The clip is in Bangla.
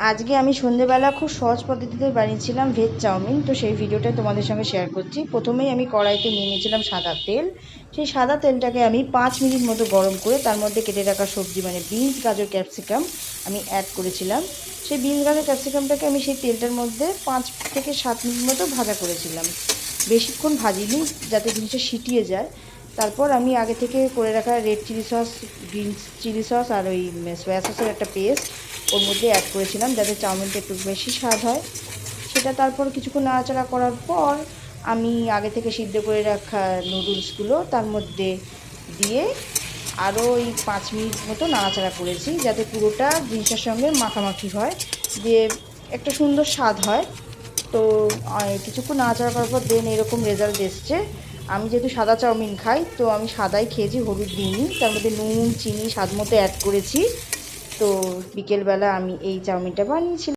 আজকে আমি সন্ধেবেলা খুব সহজ পদ্ধতিতে বানিয়েছিলাম ভেজ চাউমিন। তো সেই ভিডিওটা তোমাদের সঙ্গে শেয়ার করছি। প্রথমেই আমি কড়াইতে নিয়ে নিয়েছিলাম সাদা তেল। সেই সাদা তেলটাকে আমি 5 মিনিট মতো গরম করে তার মধ্যে কেটে রাখা সবজি মানে বিনস, গাজর, ক্যাপসিকাম আমি অ্যাড করেছিলাম। সেই বিনস, গাজর, ক্যাপসিকামটাকে আমি সেই তেলটার মধ্যে 5 থেকে 7 মিনিট মতো ভাজা করেছিলাম। বেশিক্ষণ ভাজিনি, যাতে জিনিসটা সিটিয়ে যায়। তারপর আমি আগে থেকে করে রাখা red chilli sauce, green chilli sauce আর ওই সয়া সসের একটা পেস্ট ওর মধ্যে অ্যাড করেছিলাম, যাতে চাউমিনটা একটু বেশি স্বাদ হয়। সেটা তারপর কিছুক্ষণ নাড়াচাড়া করার পর আমি আগে থেকে সিদ্ধ করে রাখা নুডলসগুলো তার মধ্যে দিয়ে আরও ওই 5 মিনিট মতো নাড়াচাড়া করেছি, যাতে পুরোটা জিনিসের সঙ্গে মাখামাখি হয়, দিয়ে একটা সুন্দর স্বাদ হয়। তো কিছুক্ষণ নাড়াচাড়া করার পর দেন এরকম রেজাল্ট এসছে। আমি যেহেতু সাদা চাউমিন খাই, তো আমি সাদাই খেয়েছি, হলুদ দিইনি। তার মধ্যে নুন, চিনি স্বাদ মতো অ্যাড করেছি। তো বিকেলবেলা আমি এই চাউমিনটা বানিয়েছিলাম।